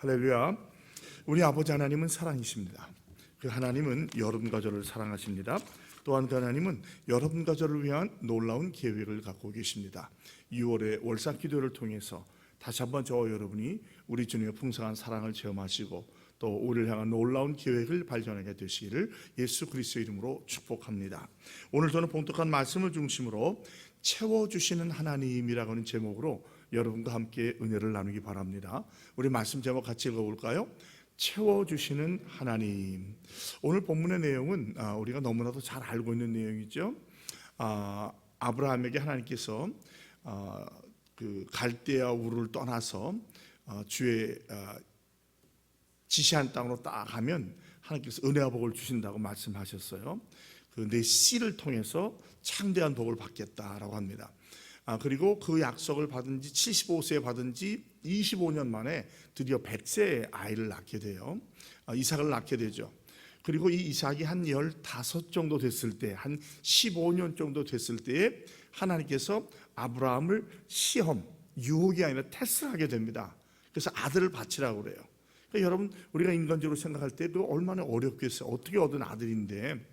할렐루야. 우리 아버지 하나님은 사랑이십니다. 그 하나님은 여러분과 저를 사랑하십니다. 또한 그 하나님은 여러분과 저를 위한 놀라운 계획을 갖고 계십니다. 6월의 월삭 기도를 통해서 다시 한번 저와 여러분이 우리 주님의 풍성한 사랑을 체험하시고 또 우리를 향한 놀라운 계획을 발견하게 되시기를 예수 그리스도의 이름으로 축복합니다. 오늘 저는 봉독한 말씀을 중심으로 채워주시는 하나님이라고 하는 제목으로 여러분과 함께 은혜를 나누기 바랍니다. 우리 말씀 제목 같이 읽어볼까요? 채워주시는 하나님. 오늘 본문의 내용은 우리가 너무나도 잘 알고 있는 내용이죠. 아브라함에게 하나님께서 그 갈대아 우르를 떠나서 주의 지시한 땅으로 딱 가면 하나님께서 은혜와 복을 주신다고 말씀하셨어요. 그 내 씨를 통해서 창대한 복을 받겠다라고 합니다. 그리고 그 약속을 받은 지 75세에 받은 지 25년 만에 드디어 100세에 아이를 낳게 돼요. 이삭을 낳게 되죠. 그리고 이 이삭이 한 15 정도 됐을 때, 한 15년 정도 됐을 때에 하나님께서 아브라함을 시험, 유혹이 아니라 테스트를 하게 됩니다. 그래서 아들을 바치라고 그래요. 그러니까 여러분, 우리가 인간적으로 생각할 때 그 얼마나 어렵겠어요. 어떻게 얻은 아들인데.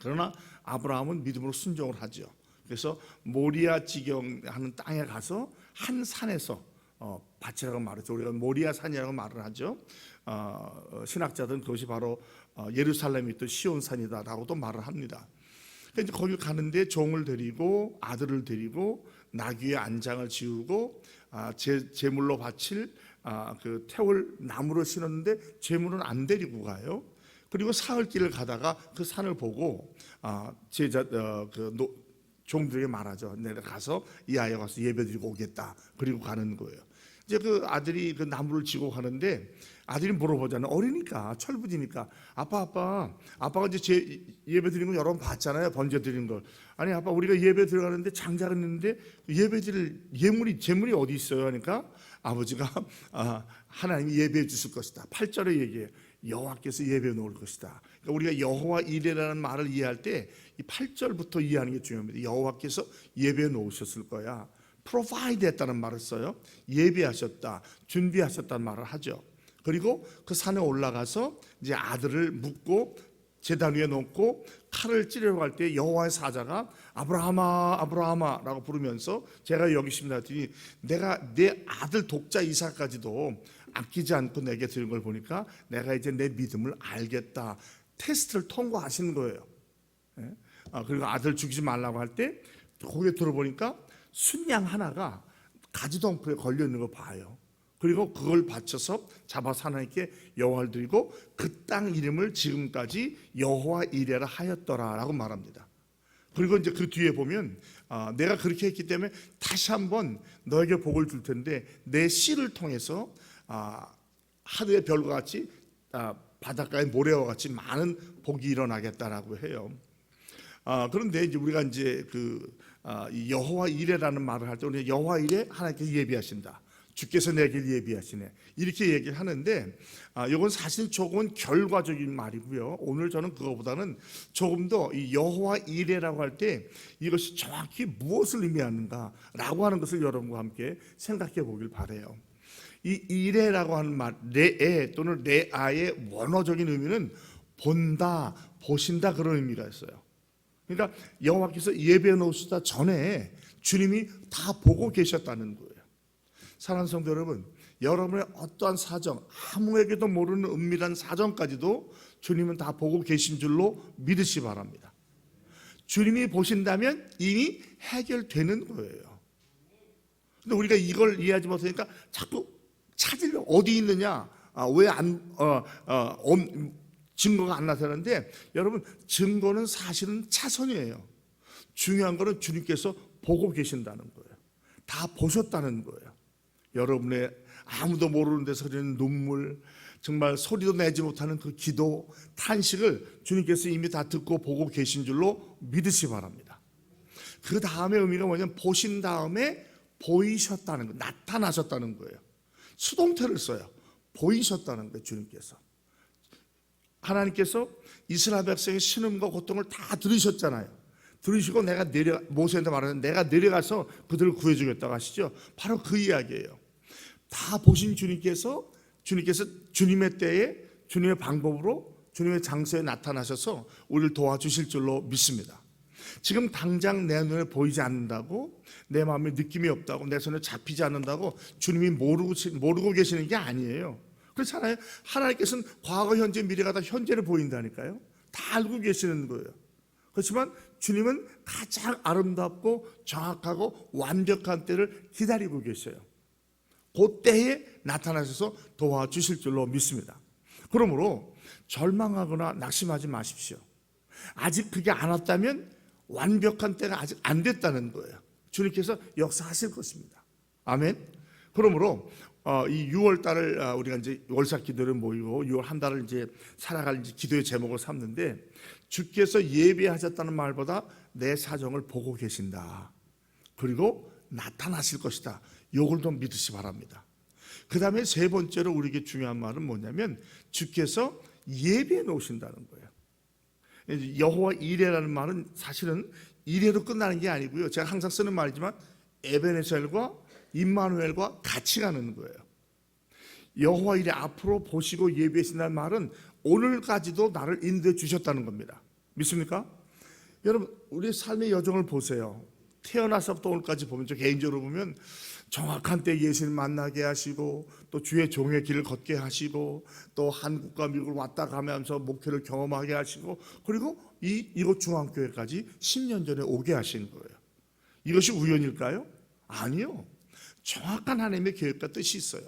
그러나 아브라함은 믿음으로 순종을 하죠. 그래서 모리아 지경하는 땅에 가서 한 산에서 바치라고 말했죠. 우리가 모리아 산이라고 말을 하죠. 신학자들은 그것이 바로 예루살렘이 또 시온산이다라고도 말을 합니다. 그러니까 거기 가는데 종을 데리고 아들을 데리고 나귀의 안장을 지우고 제물로 바칠 그 태울 나무를 심었는데 제물은 안 데리고 가요. 그리고 사흘길을 가다가 그 산을 보고 종들에게 말하죠. 내가 가서 이 아이가 가서 예배드리고 오겠다. 그리고 가는 거예요. 이제 그 아들이 그 나무를 지고 가는데 아들이 물어보잖아요. 어리니까, 철부지니까. 아빠가 이제 제 예배 드리는 거 여러 번 봤잖아요. 번제 드리는 걸. 아니 아빠, 우리가 예배 들어가는데 장작을 있는데 예배 드릴 제물이 어디 있어요? 하니까 아버지가 하나님이 예배해 주실 것이다. 8절에 얘기해요. 여호와께서 예배해 놓을 것이다. 그러니까 우리가 여호와 이레라는 말을 이해할 때 이 8절부터 이해하는 게 중요합니다. 여호와께서 예배해 놓으셨을 거야. provide 했다는 말을 써요. 예배하셨다, 준비하셨다는 말을 하죠. 그리고 그 산에 올라가서 이제 아들을 묶고 제단 위에 놓고 칼을 찌르러 갈 때 여호와의 사자가 아브라함아 아브라함아라고 부르면서 제가 여기 있습니다 했더니 내가 내 아들 독자 이삭까지도 아끼지 않고 내게 드린 걸 보니까 내가 이제 내 믿음을 알겠다. 테스트를 통과하시는 거예요. 그리고 아들 죽이지 말라고 할 때 거기에 들어보니까 순양 하나가 가지덩굴에 걸려 있는 거 봐요. 그리고 그걸 바쳐서 잡아서 하나님께 여호와를 드리고 그 땅 이름을 지금까지 여호와 이레라 하였더라라고 말합니다. 그리고 이제 그 뒤에 보면 내가 그렇게 했기 때문에 다시 한번 너에게 복을 줄 텐데 내 씨를 통해서 하늘의 별과 같이 바닷가의 모래와 같이 많은 복이 일어나겠다라고 해요. 그런데 이제 우리가 이제 여호와 이레라는 말을 할 때 우리 여호와 이레 하나님께서 예비하신다. 주께서 내게 예비하시네. 이렇게 얘기를 하는데 이건 사실 조금은 결과적인 말이고요. 오늘 저는 그거보다는 조금 더 이 여호와 이레라고 할 때 이것이 정확히 무엇을 의미하는가라고 하는 것을 여러분과 함께 생각해 보길 바라요. 이 이레라고 하는 말, 레에 또는 레아의 원어적인 의미는 본다, 보신다 그런 의미가 있어요. 그러니까 여호와께서 예배해 놓으시다 전에 주님이 다 보고 계셨다는 거예요. 사랑하는 성도 여러분, 여러분의 어떠한 사정, 아무에게도 모르는 은밀한 사정까지도 주님은 다 보고 계신 줄로 믿으시 바랍니다. 주님이 보신다면 이미 해결되는 거예요. 근데 우리가 이걸 이해하지 못하니까 자꾸 찾으려 어디 있느냐, 왜 증거가 안 나타나는데 여러분, 증거는 사실은 차선이에요. 중요한 거는 주님께서 보고 계신다는 거예요. 다 보셨다는 거예요. 여러분의 아무도 모르는 데서 흐르는 눈물, 정말 소리도 내지 못하는 그 기도, 탄식을 주님께서 이미 다 듣고 보고 계신 줄로 믿으시 바랍니다. 그 다음에 의미가 뭐냐면 보신 다음에 보이셨다는 거, 나타나셨다는 거예요. 수동태를 써요. 보이셨다는 거예요. 주님께서. 하나님께서 이스라엘 백성의 신음과 고통을 다 들으셨잖아요. 들으시고 모세한테 말하는 내가 내려가서 그들을 구해주겠다고 하시죠. 바로 그 이야기예요. 다 보신 주님께서 주님께서 주님의 때에 주님의 방법으로 주님의 장소에 나타나셔서 우리를 도와주실 줄로 믿습니다. 지금 당장 내 눈에 보이지 않는다고, 내 마음에 느낌이 없다고, 내 손에 잡히지 않는다고 주님이 모르고 계시는 게 아니에요. 그렇잖아요. 하나님께서는 과거, 현재, 미래가 다 현재를 보인다니까요. 다 알고 계시는 거예요. 그렇지만 주님은 가장 아름답고 정확하고 완벽한 때를 기다리고 계셔요. 그 때에 나타나셔서 도와주실 줄로 믿습니다. 그러므로 절망하거나 낙심하지 마십시오. 아직 그게 안 왔다면 완벽한 때가 아직 안 됐다는 거예요. 주님께서 역사하실 것입니다. 아멘. 그러므로 이 6월 달을 우리가 이제 월삭 기도를 모이고 6월 한 달을 이제 살아갈 이제 기도의 제목을 삼는데, 주께서 예비하셨다는 말보다 내 사정을 보고 계신다. 그리고 나타나실 것이다. 이걸 좀 믿으시 바랍니다. 그 다음에 세 번째로 우리에게 중요한 말은 뭐냐면, 주께서 예비해 놓으신다는 거예요. 여호와 이레라는 말은 사실은 이레로 끝나는 게 아니고요. 제가 항상 쓰는 말이지만 에베네셀과 임마누엘과 같이 가는 거예요. 여호와 이레, 앞으로 보시고 예비하신다는 말은 오늘까지도 나를 인도해 주셨다는 겁니다. 믿습니까? 여러분, 우리 삶의 여정을 보세요. 태어나서부터 오늘까지 보면, 저 개인적으로 보면 정확한 때 예수님 만나게 하시고, 또 주의 종의 길을 걷게 하시고, 또 한국과 미국을 왔다 가면서 목회를 경험하게 하시고, 그리고 이곳 중앙교회까지 10년 전에 오게 하신 거예요. 이것이 우연일까요? 아니요. 정확한 하나님의 계획과 뜻이 있어요.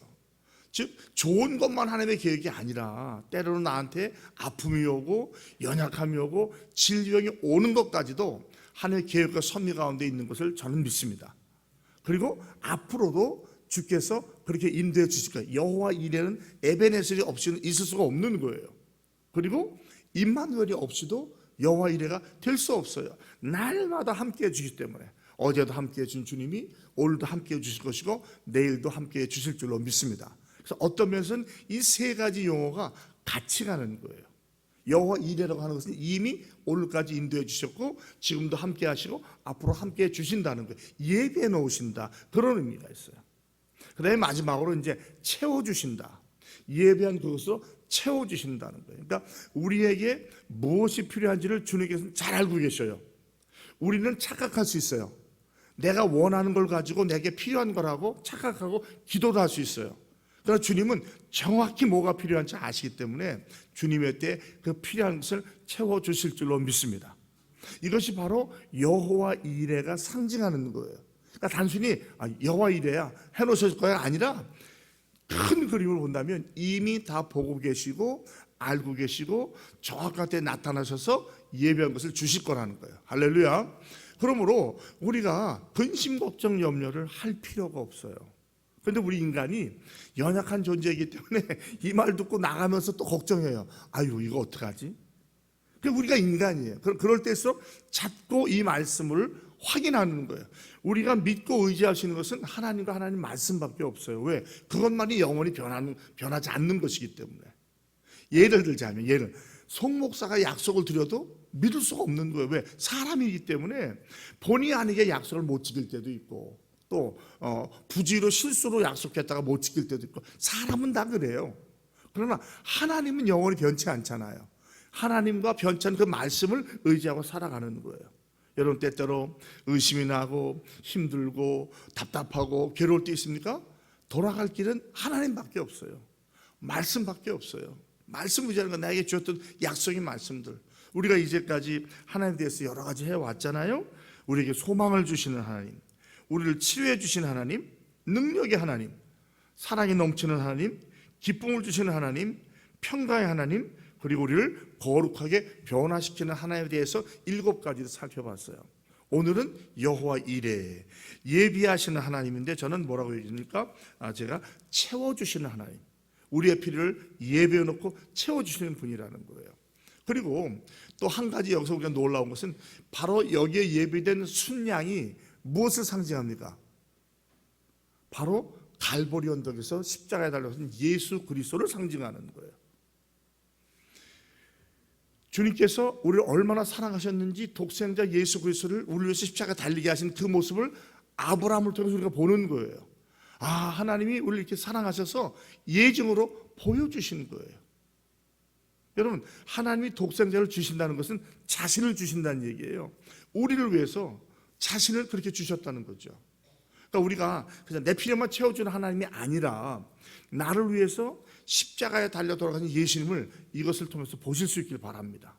즉 좋은 것만 하나님의 계획이 아니라 때로는 나한테 아픔이 오고 연약함이 오고 질병이 오는 것까지도 하나님의 계획과 섭리 가운데 있는 것을 저는 믿습니다. 그리고 앞으로도 주께서 그렇게 인도해 주실 거예요. 여호와 이레는 에베네셀이 없이는 있을 수가 없는 거예요. 그리고 임마누엘이 없이도 여호와 이레가 될 수 없어요. 날마다 함께해 주시기 때문에, 어제도 함께해 준 주님이 오늘도 함께해 주실 것이고 내일도 함께해 주실 줄로 믿습니다. 그래서 어떤 면에서는 이 세 가지 용어가 같이 가는 거예요. 여호와 이레라고 하는 것은 이미 오늘까지 인도해 주셨고 지금도 함께 하시고 앞으로 함께 해 주신다는 거예요. 예비해 놓으신다, 그런 의미가 있어요. 그 다음에 마지막으로 이제 채워주신다. 예비한 그것으로 채워주신다는 거예요. 그러니까 우리에게 무엇이 필요한지를 주님께서는 잘 알고 계셔요. 우리는 착각할 수 있어요. 내가 원하는 걸 가지고 내게 필요한 거라고 착각하고 기도도 할 수 있어요. 그러나 주님은 정확히 뭐가 필요한지 아시기 때문에 주님의 때 그 필요한 것을 채워주실 줄로 믿습니다. 이것이 바로 여호와 이레가 상징하는 거예요. 그러니까 단순히 여호와 이레야 해놓으실 거야 아니라, 큰 그림을 본다면 이미 다 보고 계시고 알고 계시고 정확한 때 나타나셔서 예비한 것을 주실 거라는 거예요. 할렐루야. 그러므로 우리가 근심 걱정 염려를 할 필요가 없어요. 그런데 우리 인간이 연약한 존재이기 때문에 이 말 듣고 나가면서 또 걱정해요. 아유, 이거 어떡하지? 우리가 인간이에요. 그럴 때일수록 자꾸 이 말씀을 확인하는 거예요. 우리가 믿고 의지할 수 있는 것은 하나님과 하나님 말씀밖에 없어요. 왜? 그것만이 영원히 변하지 않는 것이기 때문에. 예를 들자면, 송 목사가 약속을 드려도 믿을 수가 없는 거예요. 왜? 사람이기 때문에 본의 아니게 약속을 못 지킬 때도 있고, 또 부지로 실수로 약속했다가 못 지킬 때도 있고, 사람은 다 그래요. 그러나 하나님은 영원히 변치 않잖아요. 하나님과 변치 않은 그 말씀을 의지하고 살아가는 거예요. 여러분, 때때로 의심이 나고 힘들고 답답하고 괴로울 때 있습니까? 돌아갈 길은 하나님밖에 없어요. 말씀밖에 없어요. 말씀 의지하는 건 나에게 주었던 약속의 말씀들. 우리가 이제까지 하나님에 대해서 여러 가지 해왔잖아요. 우리에게 소망을 주시는 하나님, 우리를 치유해 주시는 하나님, 능력의 하나님, 사랑이 넘치는 하나님, 기쁨을 주시는 하나님, 평강의 하나님, 그리고 우리를 거룩하게 변화시키는 하나님에 대해서 7가지를 살펴봤어요. 오늘은 여호와 이레, 예비하시는 하나님인데, 저는 뭐라고 얘기합니까? 제가 채워주시는 하나님, 우리의 필요를 예배해 놓고 채워주시는 분이라는 거예요. 그리고 또 한 가지 여기서 우리가 놀라운 것은 바로 여기에 예비된 순양이 무엇을 상징합니까? 바로 갈보리 언덕에서 십자가에 달려서 예수 그리스도를 상징하는 거예요. 주님께서 우리를 얼마나 사랑하셨는지 독생자 예수 그리스도를 우리를 위해서 십자가에 달리게 하신 그 모습을 아브라함을 통해서 우리가 보는 거예요. 하나님이 우리를 이렇게 사랑하셔서 예증으로 보여주시는 거예요. 여러분, 하나님이 독생자를 주신다는 것은 자신을 주신다는 얘기예요. 우리를 위해서 자신을 그렇게 주셨다는 거죠. 그러니까 우리가 그냥 내 필요만 채워주는 하나님이 아니라 나를 위해서 십자가에 달려 돌아가신 예수님을 이것을 통해서 보실 수 있길 바랍니다.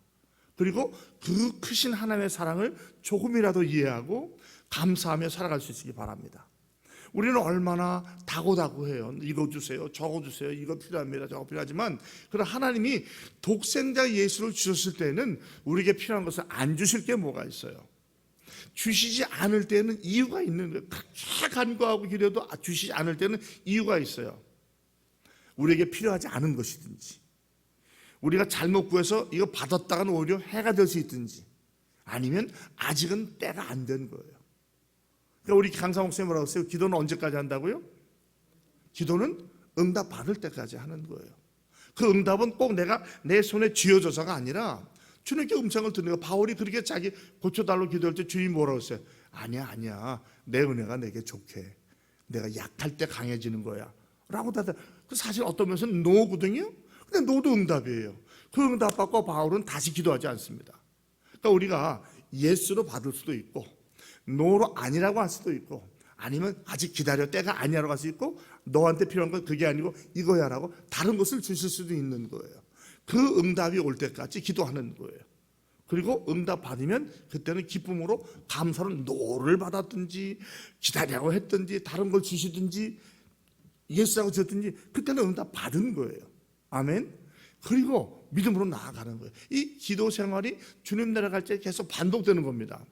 그리고 그 크신 하나님의 사랑을 조금이라도 이해하고 감사하며 살아갈 수 있기 바랍니다. 우리는 얼마나 다고다고해요. 이거 주세요, 저거 주세요, 이거 필요합니다, 저거 필요하지만, 그러나 하나님이 독생자 예수를 주셨을 때는 우리에게 필요한 것을 안 주실 게 뭐가 있어요? 주시지 않을 때는 이유가 있는 거예요. 그렇게 간구하고 기도해도 주시지 않을 때는 이유가 있어요. 우리에게 필요하지 않은 것이든지, 우리가 잘못 구해서 이거 받았다가는 오히려 해가 될 수 있든지, 아니면 아직은 때가 안 된 거예요. 그러니까 우리 강사 목사님 뭐라고 했어요? 기도는 언제까지 한다고요? 기도는 응답 받을 때까지 하는 거예요. 그 응답은 꼭 내가 내 손에 쥐어져서가 아니라 주님께 음성을 듣는 거예요. 바울이 그렇게 자기 고쳐달라고 기도할 때 주님이 뭐라고 했어요? 아니야, 내 은혜가 내게 좋게, 내가 약할 때 강해지는 거야 라고 다. 그 사실 어떤 면에서는 노거든요. 근데 노도 응답이에요. 그 응답 받고 바울은 다시 기도하지 않습니다. 그러니까 우리가 예스로 받을 수도 있고, 노로 아니라고 할 수도 있고, 아니면 아직 기다려, 때가 아니라고 할 수 있고, 너한테 필요한 건 그게 아니고 이거야 라고 다른 것을 주실 수도 있는 거예요. 그 응답이 올 때까지 기도하는 거예요. 그리고 응답 받으면 그때는 기쁨으로 감사로 노를 받았든지 기다리라고 했든지 다른 걸 주시든지 예수라고 주셨든지 그때는 응답 받은 거예요. 아멘. 그리고 믿음으로 나아가는 거예요. 이 기도 생활이 주님 내려갈 때 계속 반복되는 겁니다.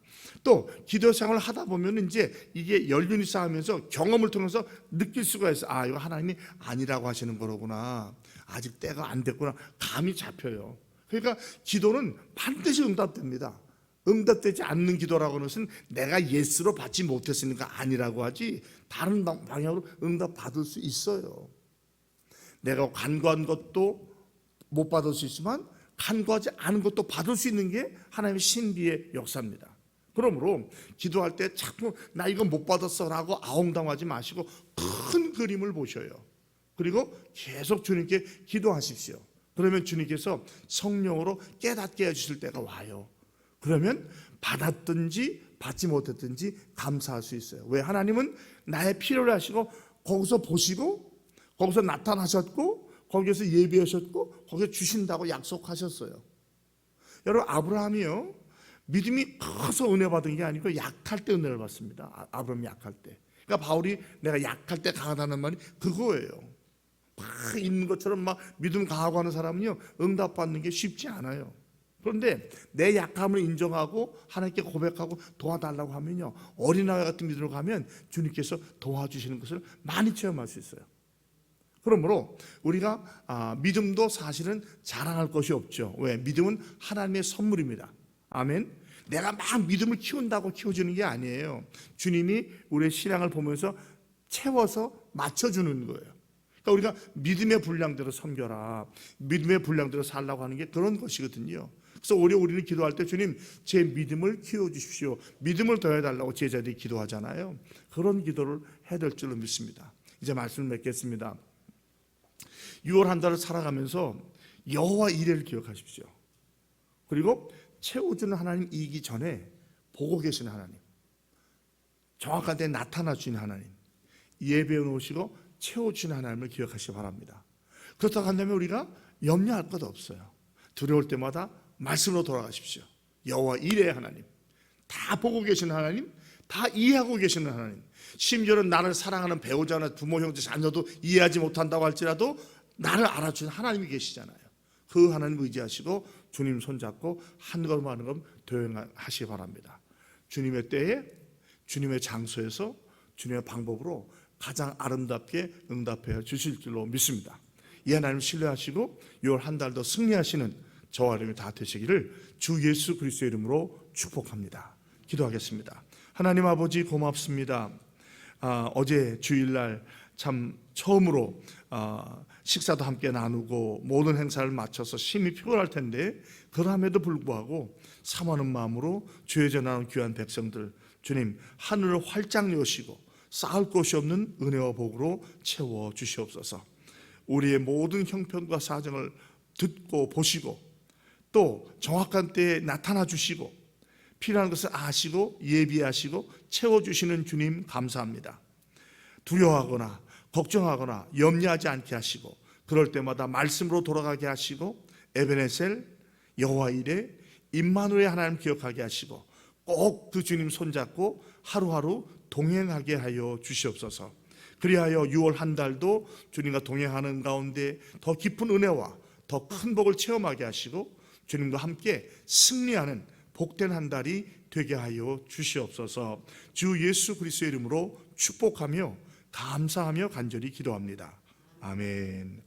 또 기도 생활을 하다 보면 이제 이게 연륜이 쌓이면서 경험을 통해서 느낄 수가 있어요. 아, 이거 하나님이 아니라고 하시는 거로구나, 아직 때가 안 됐구나, 감이 잡혀요. 그러니까 기도는 반드시 응답됩니다. 응답되지 않는 기도라고 하는 것은 내가 예스로 받지 못했으니까 아니라고 하지, 다른 방향으로 응답 받을 수 있어요. 내가 간구한 것도 못 받을 수 있지만 간구하지 않은 것도 받을 수 있는 게 하나님의 신비의 역사입니다. 그러므로 기도할 때 자꾸 나 이거 못 받았어 라고 아웅당하지 마시고 큰 그림을 보셔요. 그리고 계속 주님께 기도하십시오. 그러면 주님께서 성령으로 깨닫게 해주실 때가 와요. 그러면 받았든지 받지 못했든지 감사할 수 있어요. 왜? 하나님은 나의 필요를 하시고 거기서 보시고 거기서 나타나셨고 거기서 예비하셨고 거기서 주신다고 약속하셨어요. 여러분, 아브라함이요, 믿음이 커서 은혜 받은 게 아니고 약할 때 은혜를 받습니다. 아브라함이 약할 때. 그러니까 바울이 내가 약할 때 강하다는 말이 그거예요. 막 있는 것처럼 막 믿음 강하고 하는 사람은요, 응답받는 게 쉽지 않아요. 그런데 내 약함을 인정하고 하나님께 고백하고 도와달라고 하면요, 어린아이 같은 믿음으로 가면 주님께서 도와주시는 것을 많이 체험할 수 있어요. 그러므로 우리가 믿음도 사실은 자랑할 것이 없죠. 왜? 믿음은 하나님의 선물입니다. 아멘. 내가 막 믿음을 키운다고 키워주는 게 아니에요. 주님이 우리의 신앙을 보면서 채워서 맞춰주는 거예요. 그러니까 우리가 믿음의 분량대로 섬겨라, 믿음의 분량대로 살라고 하는 게 그런 것이거든요. 그래서 오히려 우리는 기도할 때 주님, 제 믿음을 키워주십시오, 믿음을 더해달라고 제자들이 기도하잖아요. 그런 기도를 해야 될 줄로 믿습니다. 이제 말씀을 맺겠습니다. 6월 한 달을 살아가면서 여호와 이레를 기억하십시오. 그리고 채워주는 하나님이기 전에 보고 계신 하나님, 정확한 때 나타나 주신 하나님, 예배해 놓으시고 채워주는 하나님을 기억하시기 바랍니다. 그렇다고 한다면 우리가 염려할 것 없어요. 두려울 때마다 말씀으로 돌아가십시오. 여호와 이레의 하나님, 다 보고 계시는 하나님, 다 이해하고 계시는 하나님, 심지어는 나를 사랑하는 배우자나 부모, 형제, 자녀도 이해하지 못한다고 할지라도 나를 알아주는 하나님이 계시잖아요. 그 하나님 의지하시고 주님 손잡고 한 걸음 한 걸음 도행하시기 바랍니다. 주님의 때에 주님의 장소에서 주님의 방법으로 가장 아름답게 응답해 주실 줄로 믿습니다. 이 하나님 신뢰하시고 6월 한 달 더 승리하시는 저와 여러분이 다 되시기를 주 예수 그리스도의 이름으로 축복합니다. 기도하겠습니다. 하나님 아버지, 고맙습니다. 어제 주일날 참 처음으로 식사도 함께 나누고 모든 행사를 마쳐서 심히 피곤할 텐데, 그럼에도 불구하고 사모하는 마음으로 주의 전하는 귀한 백성들, 주님 하늘을 활짝 여시고 쌓을 곳이 없는 은혜와 복으로 채워 주시옵소서. 우리의 모든 형편과 사정을 듣고 보시고 또 정확한 때에 나타나 주시고 필요한 것을 아시고 예비하시고 채워주시는 주님 감사합니다. 두려워하거나 걱정하거나 염려하지 않게 하시고 그럴 때마다 말씀으로 돌아가게 하시고 에베네셀 여호와 이레 임마누엘 하나님 기억하게 하시고 꼭 그 주님 손잡고 하루하루 동행하게 하여 주시옵소서. 그리하여 6월 한 달도 주님과 동행하는 가운데 더 깊은 은혜와 더 큰 복을 체험하게 하시고 주님과 함께 승리하는 복된 한 달이 되게 하여 주시옵소서. 주 예수 그리스도의 이름으로 축복하며 감사하며 간절히 기도합니다. 아멘.